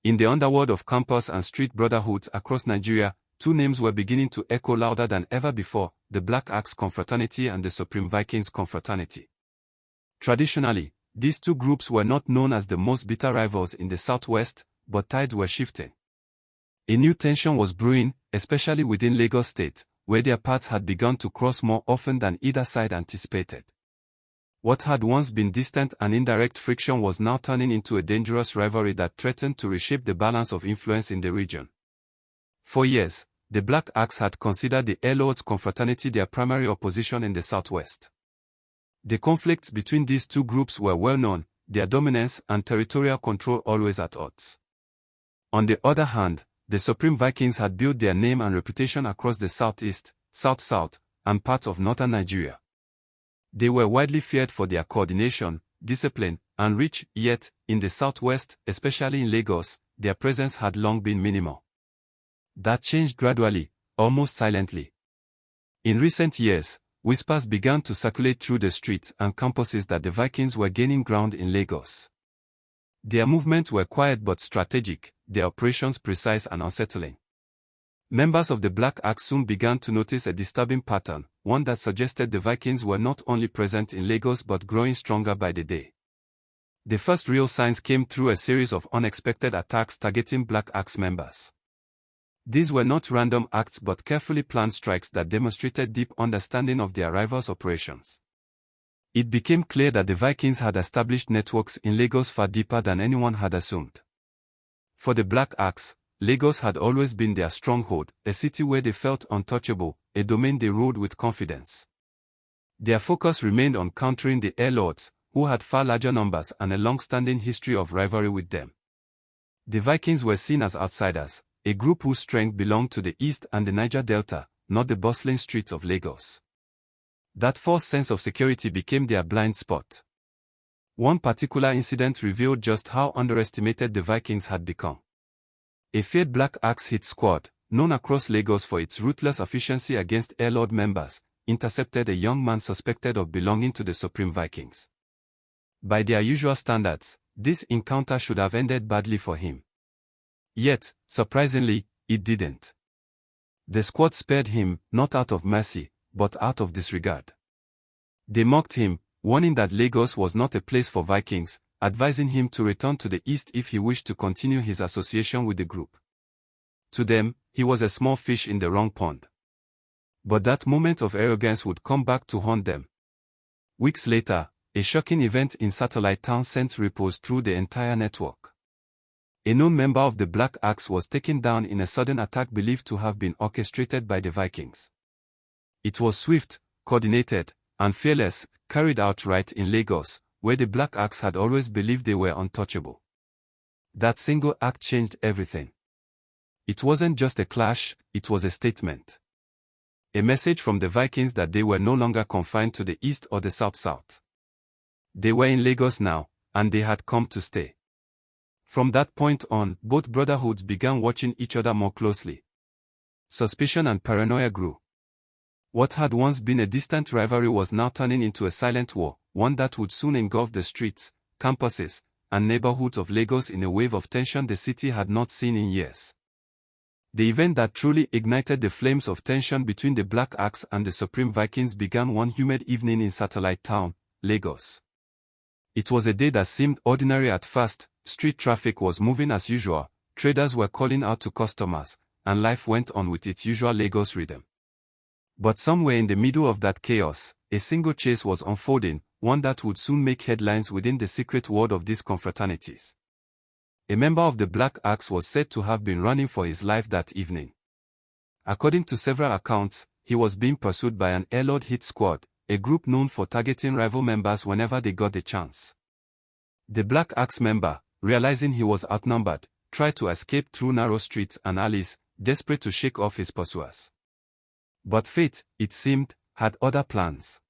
In the underworld of campus and street brotherhoods across Nigeria, two names were beginning to echo louder than ever before: the Black Axe Confraternity and the Supreme Vikings Confraternity. Traditionally, these two groups were not known as the most bitter rivals in the Southwest, but tides were shifting. A new tension was brewing, especially within Lagos State, where their paths had begun to cross more often than either side anticipated. What had once been distant and indirect friction was now turning into a dangerous rivalry that threatened to reshape the balance of influence in the region. For years, the Black Axe had considered the Lords Confraternity their primary opposition in the Southwest. The conflicts between these two groups were well known, their dominance and territorial control always at odds. On the other hand, the Supreme Vikings had built their name and reputation across the Southeast, South-South, and parts of northern Nigeria. They were widely feared for their coordination, discipline, and reach, yet, in the Southwest, especially in Lagos, their presence had long been minimal. That changed gradually, almost silently. In recent years, whispers began to circulate through the streets and campuses that the Vikings were gaining ground in Lagos. Their movements were quiet but strategic, their operations precise and unsettling. Members of the Black Axe soon began to notice a disturbing pattern, one that suggested the Vikings were not only present in Lagos but growing stronger by the day. The first real signs came through a series of unexpected attacks targeting Black Axe members. These were not random acts but carefully planned strikes that demonstrated deep understanding of their rivals' operations. It became clear that the Vikings had established networks in Lagos far deeper than anyone had assumed. For the Black Axe, Lagos had always been their stronghold, a city where they felt untouchable, a domain they ruled with confidence. Their focus remained on countering the Lords, who had far larger numbers and a long-standing history of rivalry with them. The Vikings were seen as outsiders, a group whose strength belonged to the East and the Niger Delta, not the bustling streets of Lagos. That false sense of security became their blind spot. One particular incident revealed just how underestimated the Vikings had become. A feared Black Axe hit squad, known across Lagos for its ruthless efficiency against Lord members, intercepted a young man suspected of belonging to the Supreme Vikings. By their usual standards, this encounter should have ended badly for him. Yet, surprisingly, it didn't. The squad spared him, not out of mercy, but out of disregard. They mocked him, warning that Lagos was not a place for Vikings, advising him to return to the East if he wished to continue his association with the group. To them, he was a small fish in the wrong pond. But that moment of arrogance would come back to haunt them. Weeks later, a shocking event in Satellite Town sent ripples through the entire network. A known member of the Black Axe was taken down in a sudden attack believed to have been orchestrated by the Vikings. It was swift, coordinated, and fearless, carried out right in Lagos, where the Black Axe had always believed they were untouchable. That single act changed everything. It wasn't just a clash, it was a statement. A message from the Vikings that they were no longer confined to the East or the South-South. They were in Lagos now, and they had come to stay. From that point on, both brotherhoods began watching each other more closely. Suspicion and paranoia grew. What had once been a distant rivalry was now turning into a silent war, one that would soon engulf the streets, campuses, and neighborhoods of Lagos in a wave of tension the city had not seen in years. The event that truly ignited the flames of tension between the Black Axe and the Supreme Vikings began one humid evening in Satellite Town, Lagos. It was a day that seemed ordinary at first. Street traffic was moving as usual, traders were calling out to customers, and life went on with its usual Lagos rhythm. But somewhere in the middle of that chaos, a single chase was unfolding, one that would soon make headlines within the secret world of these confraternities. A member of the Black Axe was said to have been running for his life that evening. According to several accounts, he was being pursued by an Lord hit squad, a group known for targeting rival members whenever they got the chance. The Black Axe member, realizing he was outnumbered, tried to escape through narrow streets and alleys, desperate to shake off his pursuers. But fate, it seemed, had other plans.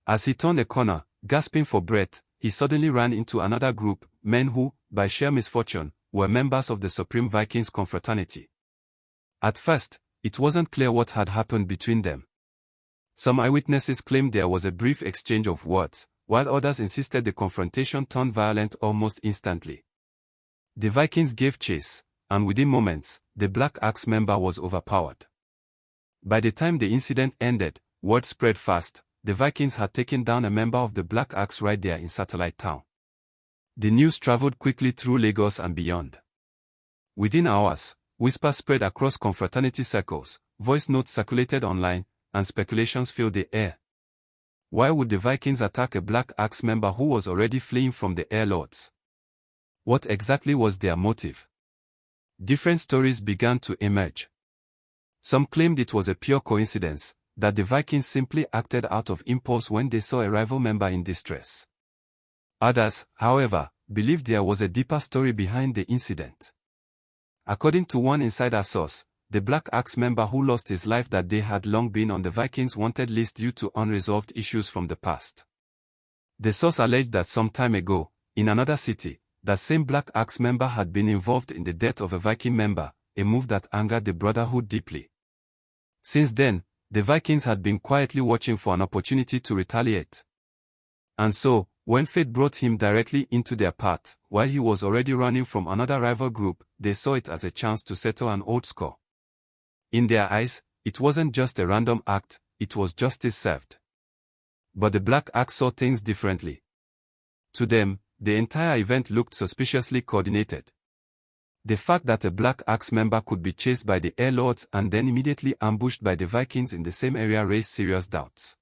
As he turned a corner, gasping for breath, he suddenly ran into another group, men who, by sheer misfortune, were members of the Supreme Vikings Confraternity. At first, it wasn't clear what had happened between them. Some eyewitnesses claimed there was a brief exchange of words, while others insisted the confrontation turned violent almost instantly. The Vikings gave chase, and within moments, the Black Axe member was overpowered. By the time the incident ended, word spread fast. The Vikings had taken down a member of the Black Axe right there in Satellite Town. The news traveled quickly through Lagos and beyond. Within hours, whispers spread across confraternity circles, voice notes circulated online, and speculations filled the air. Why would the Vikings attack a Black Axe member who was already fleeing from the Air Lords? What exactly was their motive? Different stories began to emerge. Some claimed it was a pure coincidence, that the Vikings simply acted out of impulse when they saw a rival member in distress. Others, however, believed there was a deeper story behind the incident. According to one insider source, the Black Axe member who lost his life that day had long been on the Vikings' wanted list due to unresolved issues from the past. The source alleged that some time ago, in another city, that same Black Axe member had been involved in the death of a Viking member, a move that angered the Brotherhood deeply. Since then, the Vikings had been quietly watching for an opportunity to retaliate. And so, when fate brought him directly into their path, while he was already running from another rival group, they saw it as a chance to settle an old score. In their eyes, it wasn't just a random act, it was justice served. But the Black Axe saw things differently. To them, the entire event looked suspiciously coordinated. The fact that a Black Axe member could be chased by the Air Lords and then immediately ambushed by the Vikings in the same area raised serious doubts.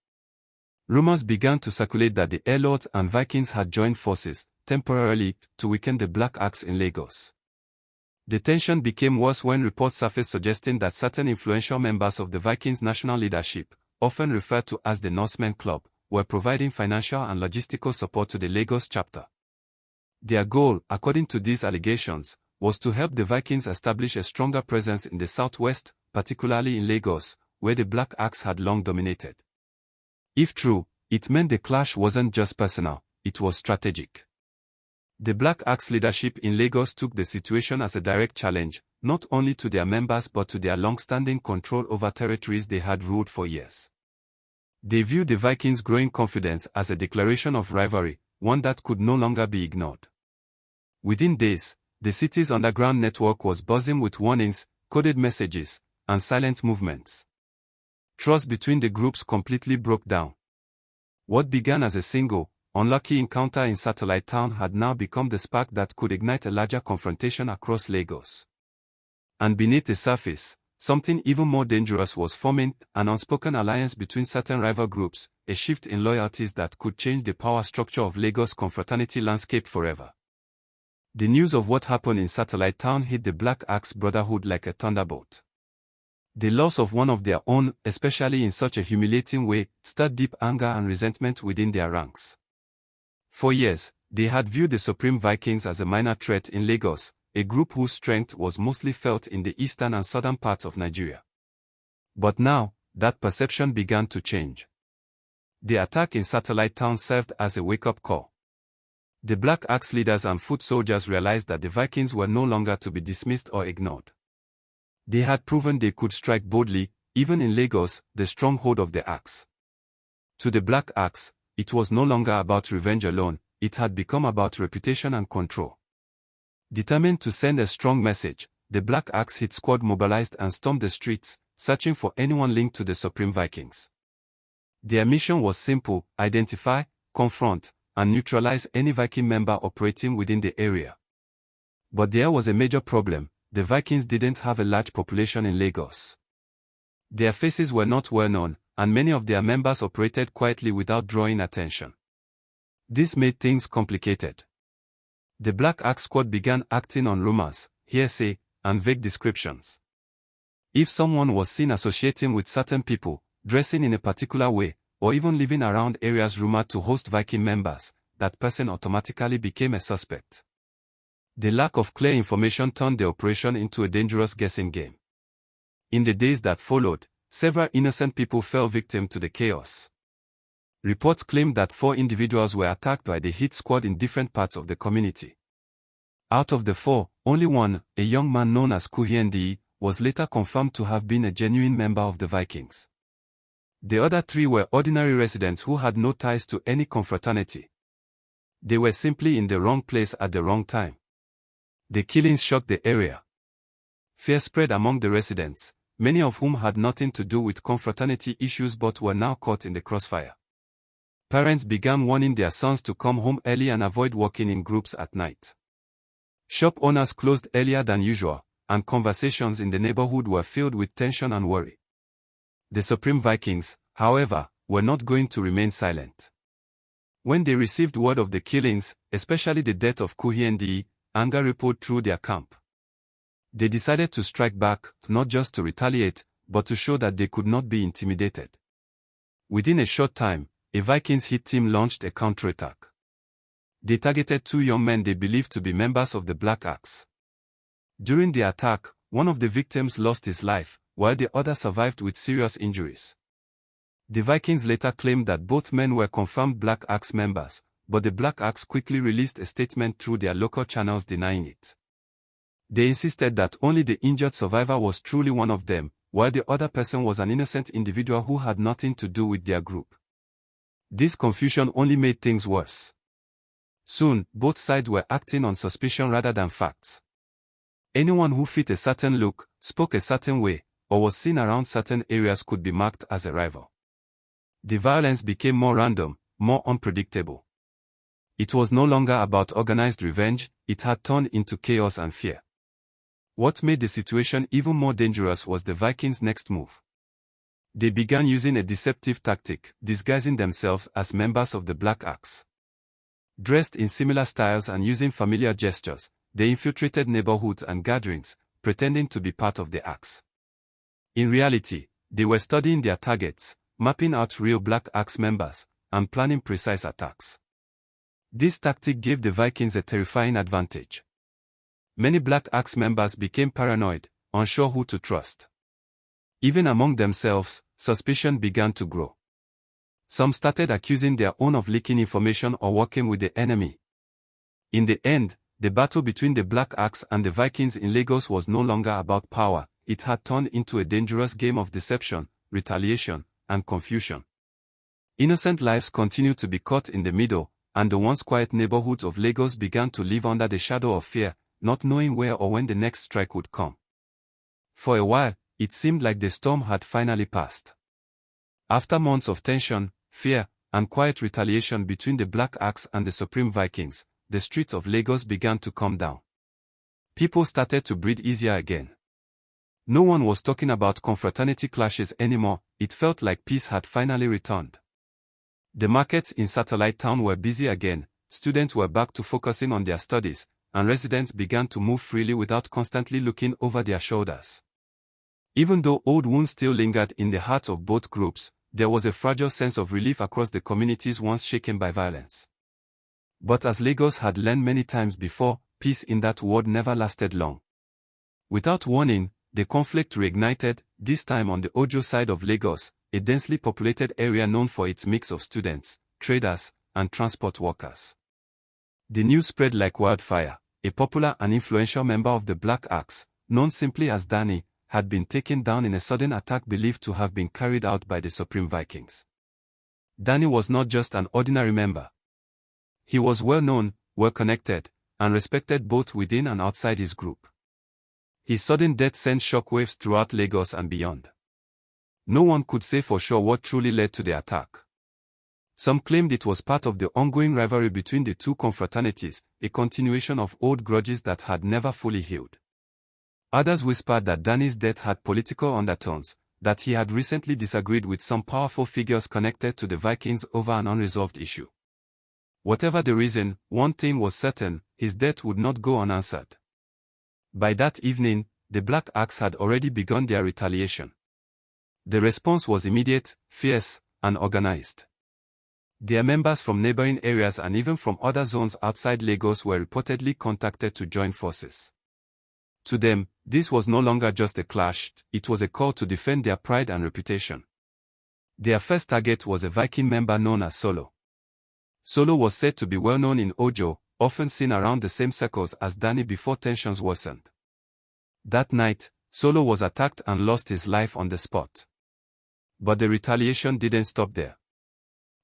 Rumors began to circulate that the Air Lords and Vikings had joined forces, temporarily, to weaken the Black Axe in Lagos. The tension became worse when reports surfaced suggesting that certain influential members of the Vikings' national leadership, often referred to as the Norsemen Club, were providing financial and logistical support to the Lagos chapter. Their goal, according to these allegations, was to help the Vikings establish a stronger presence in the southwest, particularly in Lagos, where the Black Axe had long dominated. If true, it meant the clash wasn't just personal, it was strategic. The Black Axe leadership in Lagos took the situation as a direct challenge, not only to their members but to their long-standing control over territories they had ruled for years. They viewed the Vikings' growing confidence as a declaration of rivalry, one that could no longer be ignored. Within days, the city's underground network was buzzing with warnings, coded messages, and silent movements. Trust between the groups completely broke down. What began as a single, unlucky encounter in Satellite Town had now become the spark that could ignite a larger confrontation across Lagos. And beneath the surface, something even more dangerous was forming, an unspoken alliance between certain rival groups, a shift in loyalties that could change the power structure of Lagos' confraternity landscape forever. The news of what happened in Satellite Town hit the Black Axe Brotherhood like a thunderbolt. The loss of one of their own, especially in such a humiliating way, stirred deep anger and resentment within their ranks. For years, they had viewed the Supreme Vikings as a minor threat in Lagos, a group whose strength was mostly felt in the eastern and southern parts of Nigeria. But now, that perception began to change. The attack in Satellite Town served as a wake-up call. The Black Axe leaders and foot soldiers realized that the Vikings were no longer to be dismissed or ignored. They had proven they could strike boldly, even in Lagos, the stronghold of the Axe. To the Black Axe, it was no longer about revenge alone, it had become about reputation and control. Determined to send a strong message, the Black Axe hit squad mobilized and stormed the streets, searching for anyone linked to the Supreme Vikings. Their mission was simple: identify, confront, and neutralize any Viking member operating within the area. But there was a major problem: the Vikings didn't have a large population in Lagos. Their faces were not well known, and many of their members operated quietly without drawing attention. This made things complicated. The Black Axe squad began acting on rumors, hearsay, and vague descriptions. If someone was seen associating with certain people, dressing in a particular way, or even living around areas rumored to host Viking members, that person automatically became a suspect. The lack of clear information turned the operation into a dangerous guessing game. In the days that followed, several innocent people fell victim to the chaos. Reports claimed that 4 individuals were attacked by the hit squad in different parts of the community. Out of the 4, only one, a young man known as Kuhiendi, was later confirmed to have been a genuine member of the Vikings. The other 3 were ordinary residents who had no ties to any confraternity. They were simply in the wrong place at the wrong time. The killings shocked the area. Fear spread among the residents, many of whom had nothing to do with confraternity issues but were now caught in the crossfire. Parents began warning their sons to come home early and avoid walking in groups at night. Shop owners closed earlier than usual, and conversations in the neighborhood were filled with tension and worry. The Supreme Vikings, however, were not going to remain silent. When they received word of the killings, especially the death of Kuhiendi, anger rippled through their camp. They decided to strike back, not just to retaliate, but to show that they could not be intimidated. Within a short time, a Vikings hit team launched a counterattack. They targeted 2 young men they believed to be members of the Black Axe. During the attack, one of the victims lost his life, while the other survived with serious injuries. The Vikings later claimed that both men were confirmed Black Axe members, but the Black Axe quickly released a statement through their local channels denying it. They insisted that only the injured survivor was truly one of them, while the other person was an innocent individual who had nothing to do with their group. This confusion only made things worse. Soon, both sides were acting on suspicion rather than facts. Anyone who fit a certain look, spoke a certain way, or was seen around certain areas could be marked as a rival. The violence became more random, more unpredictable. It was no longer about organized revenge, it had turned into chaos and fear. What made the situation even more dangerous was the Vikings' next move. They began using a deceptive tactic, disguising themselves as members of the Black Axe. Dressed in similar styles and using familiar gestures, they infiltrated neighborhoods and gatherings, pretending to be part of the Axe. In reality, they were studying their targets, mapping out real Black Axe members, and planning precise attacks. This tactic gave the Vikings a terrifying advantage. Many Black Axe members became paranoid, unsure who to trust. Even among themselves, suspicion began to grow. Some started accusing their own of leaking information or working with the enemy. In the end, the battle between the Black Axe and the Vikings in Lagos was no longer about power, it had turned into a dangerous game of deception, retaliation, and confusion. Innocent lives continued to be caught in the middle, and the once quiet neighborhoods of Lagos began to live under the shadow of fear, not knowing where or when the next strike would come. For a while, it seemed like the storm had finally passed. After months of tension, fear, and quiet retaliation between the Black Axe and the Supreme Vikings, the streets of Lagos began to calm down. People started to breathe easier again. No one was talking about confraternity clashes anymore, it felt like peace had finally returned. The markets in Satellite Town were busy again, students were back to focusing on their studies, and residents began to move freely without constantly looking over their shoulders. Even though old wounds still lingered in the hearts of both groups, there was a fragile sense of relief across the communities once shaken by violence. But as Lagos had learned many times before, peace in that world never lasted long. Without warning, the conflict reignited, this time on the Ojo side of Lagos, a densely populated area known for its mix of students, traders, and transport workers. The news spread like wildfire. A popular and influential member of the Black Axe, known simply as Danny, had been taken down in a sudden attack believed to have been carried out by the Supreme Vikings. Danny was not just an ordinary member. He was well known, well connected, and respected both within and outside his group. His sudden death sent shockwaves throughout Lagos and beyond. No one could say for sure what truly led to the attack. Some claimed it was part of the ongoing rivalry between the two confraternities, a continuation of old grudges that had never fully healed. Others whispered that Danny's death had political undertones, that he had recently disagreed with some powerful figures connected to the Vikings over an unresolved issue. Whatever the reason, one thing was certain, his death would not go unanswered. By that evening, the Black Axe had already begun their retaliation. The response was immediate, fierce, and organized. Their members from neighboring areas and even from other zones outside Lagos were reportedly contacted to join forces. To them, this was no longer just a clash, it was a call to defend their pride and reputation. Their first target was a Viking member known as Solo. Solo was said to be well known in Ojo, often seen around the same circles as Danny before tensions worsened. That night, Solo was attacked and lost his life on the spot. But the retaliation didn't stop there.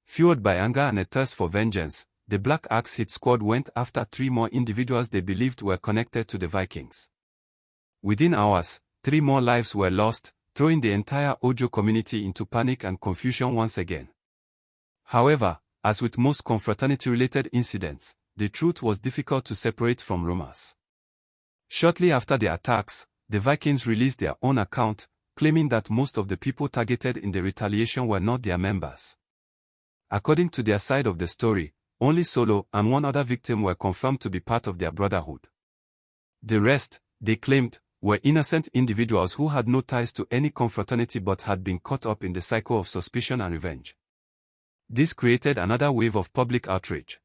Fueled by anger and a thirst for vengeance, the Black Axe hit squad went after 3 more individuals they believed were connected to the Vikings. Within hours, 3 more lives were lost, throwing the entire Ojo community into panic and confusion once again. However, as with most confraternity-related incidents, the truth was difficult to separate from rumors. Shortly after the attacks, the Vikings released their own account, claiming that most of the people targeted in the retaliation were not their members. According to their side of the story, only Solo and 1 other victim were confirmed to be part of their brotherhood. The rest, they claimed, were innocent individuals who had no ties to any confraternity but had been caught up in the cycle of suspicion and revenge. This created another wave of public outrage.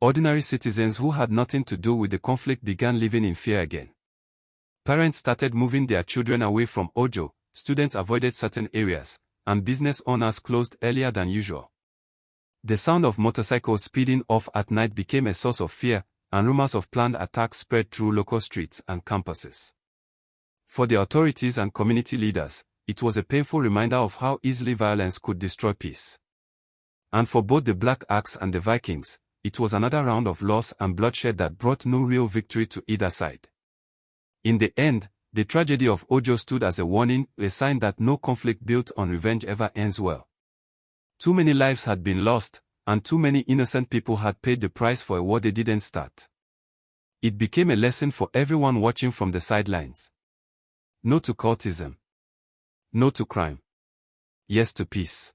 Ordinary citizens who had nothing to do with the conflict began living in fear again. Parents started moving their children away from Ojo, students avoided certain areas, and business owners closed earlier than usual. The sound of motorcycles speeding off at night became a source of fear, and rumors of planned attacks spread through local streets and campuses. For the authorities and community leaders, it was a painful reminder of how easily violence could destroy peace. And for both the Black Axe and the Vikings, it was another round of loss and bloodshed that brought no real victory to either side. In the end, the tragedy of Ojo stood as a warning, a sign that no conflict built on revenge ever ends well. Too many lives had been lost, and too many innocent people had paid the price for a war they didn't start. It became a lesson for everyone watching from the sidelines. No to cultism. No to crime. Yes to peace.